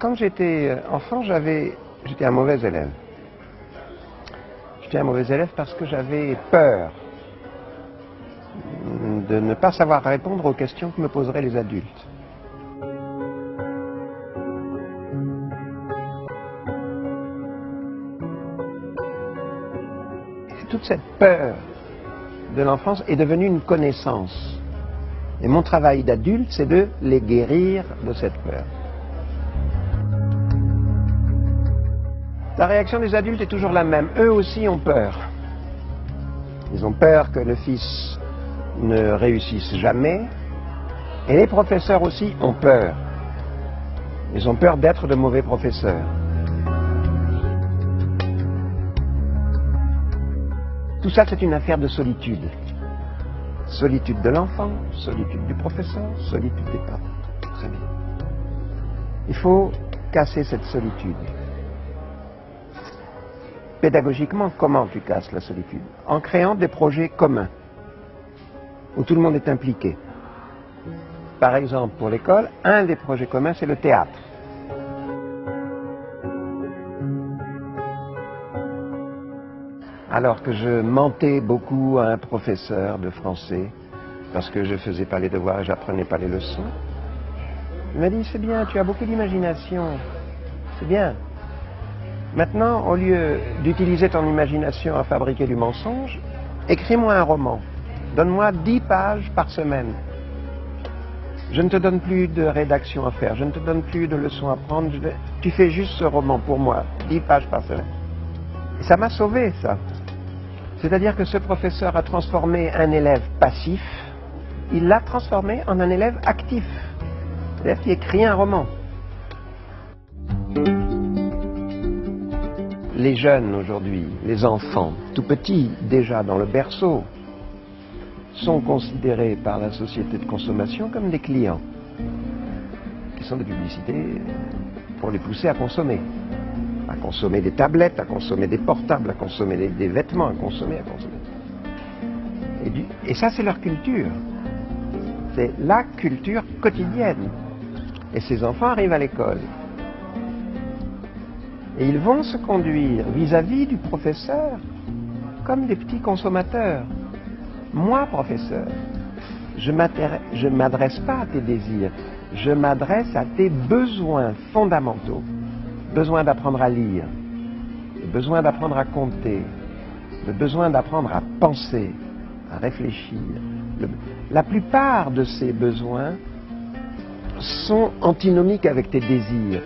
Quand j'étais enfant, j'étais un mauvais élève. J'étais un mauvais élève parce que j'avais peur de ne pas savoir répondre aux questions que me poseraient les adultes. Et toute cette peur de l'enfance est devenue une connaissance. Et mon travail d'adulte, c'est de les guérir de cette peur. La réaction des adultes est toujours la même. Eux aussi ont peur. Ils ont peur que le fils ne réussisse jamais. Et les professeurs aussi ont peur. Ils ont peur d'être de mauvais professeurs. Tout ça, c'est une affaire de solitude. Solitude de l'enfant, solitude du professeur, solitude des parents. Très bien. Il faut casser cette solitude. Pédagogiquement, comment tu casses la solitude? En créant des projets communs, où tout le monde est impliqué. Par exemple, pour l'école, un des projets communs, c'est le théâtre. Alors que je mentais beaucoup à un professeur de français, parce que je ne faisais pas les devoirs et j'apprenais pas les leçons, il m'a dit, c'est bien, tu as beaucoup d'imagination, c'est bien. Maintenant, au lieu d'utiliser ton imagination à fabriquer du mensonge, écris-moi un roman. Donne-moi 10 pages par semaine. Je ne te donne plus de rédaction à faire, je ne te donne plus de leçons à prendre, tu fais juste ce roman pour moi, 10 pages par semaine. Et ça m'a sauvé, ça. C'est-à-dire que ce professeur a transformé un élève passif, il l'a transformé en un élève actif. C'est-à-dire qu'il écrit un roman. Les jeunes aujourd'hui, les enfants, tout petits, déjà dans le berceau, sont considérés par la société de consommation comme des clients, qui sont des publicités pour les pousser à consommer des tablettes, à consommer des portables, à consommer des vêtements, à consommer. Et ça, c'est leur culture. C'est la culture quotidienne. Et ces enfants arrivent à l'école. Et ils vont se conduire vis-à-vis du professeur comme des petits consommateurs. Moi, professeur, je ne m'adresse pas à tes désirs, je m'adresse à tes besoins fondamentaux. Besoin d'apprendre à lire, le besoin d'apprendre à compter, le besoin d'apprendre à penser, à réfléchir. La plupart de ces besoins sont antinomiques avec tes désirs.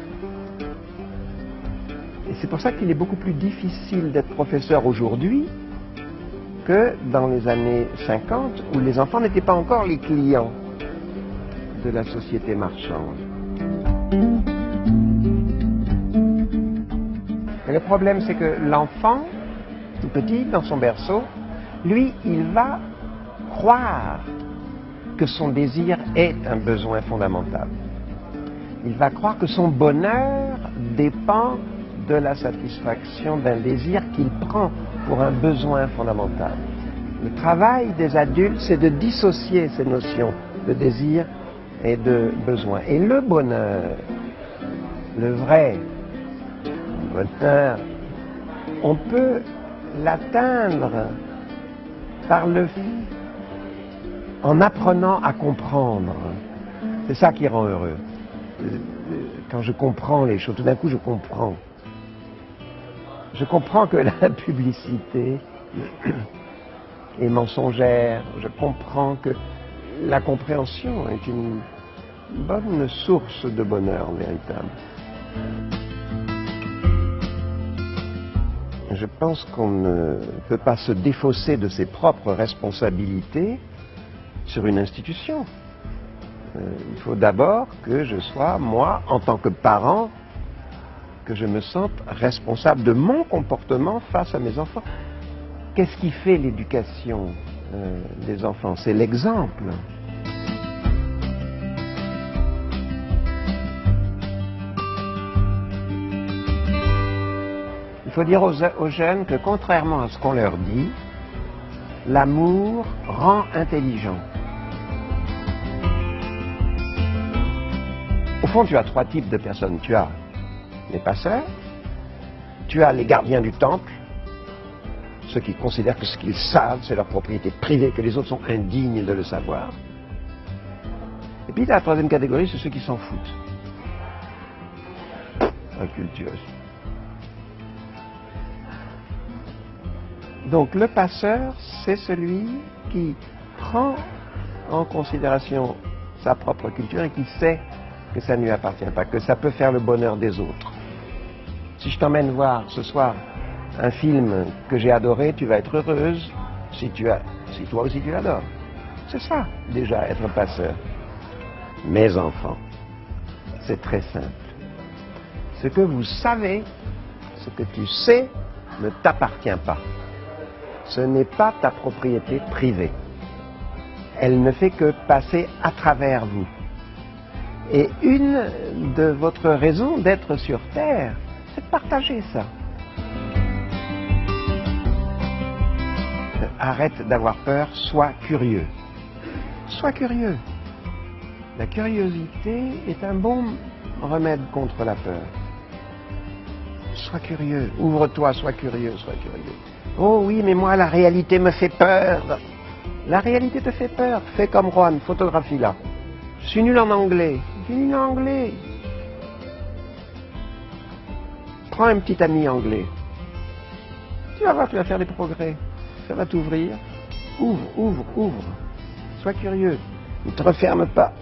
Et c'est pour ça qu'il est beaucoup plus difficile d'être professeur aujourd'hui que dans les années 50, où les enfants n'étaient pas encore les clients de la société marchande. Et le problème, c'est que l'enfant, tout petit, dans son berceau, lui, il va croire que son désir est un besoin fondamental. Il va croire que son bonheur dépend de la satisfaction d'un désir qu'il prend pour un besoin fondamental. Le travail des adultes, c'est de dissocier ces notions de désir et de besoin. Et le bonheur, le vrai bonheur, on peut l'atteindre en apprenant à comprendre. C'est ça qui rend heureux. Quand je comprends les choses, tout d'un coup je comprends. Je comprends que la publicité est mensongère. Je comprends que la compréhension est une bonne source de bonheur véritable. Je pense qu'on ne peut pas se défausser de ses propres responsabilités sur une institution. Il faut d'abord que je sois, moi, en tant que parent, que je me sente responsable de mon comportement face à mes enfants. Qu'est-ce qui fait l'éducation des enfants? C'est l'exemple. Il faut dire aux jeunes que contrairement à ce qu'on leur dit, l'amour rend intelligent. Au fond, tu as trois types de personnes. Tu as les passeurs, tu as les gardiens du temple, ceux qui considèrent que ce qu'ils savent, c'est leur propriété privée, que les autres sont indignes de le savoir. Et puis la troisième catégorie, c'est ceux qui s'en foutent. Incultueux. Donc le passeur, c'est celui qui prend en considération sa propre culture et qui sait que ça ne lui appartient pas, que ça peut faire le bonheur des autres. Si je t'emmène voir ce soir un film que j'ai adoré, tu vas être heureuse si toi aussi tu l'adores. C'est ça, déjà, être passeur. Mes enfants, c'est très simple. Ce que vous savez, ce que tu sais, ne t'appartient pas. Ce n'est pas ta propriété privée. Elle ne fait que passer à travers vous. Et une de votre raison d'être sur Terre, c'est de partager ça. Arrête d'avoir peur, sois curieux. Sois curieux. La curiosité est un bon remède contre la peur. Sois curieux, ouvre-toi, sois curieux, sois curieux. Oh oui, mais moi la réalité me fait peur. La réalité te fait peur. Fais comme Juan, photographie-la. Je suis nul en anglais. Je suis nul en anglais. Prends un petit ami anglais. Tu vas voir, tu vas faire des progrès. Ça va t'ouvrir. Ouvre, ouvre, ouvre. Sois curieux. Ne te referme pas.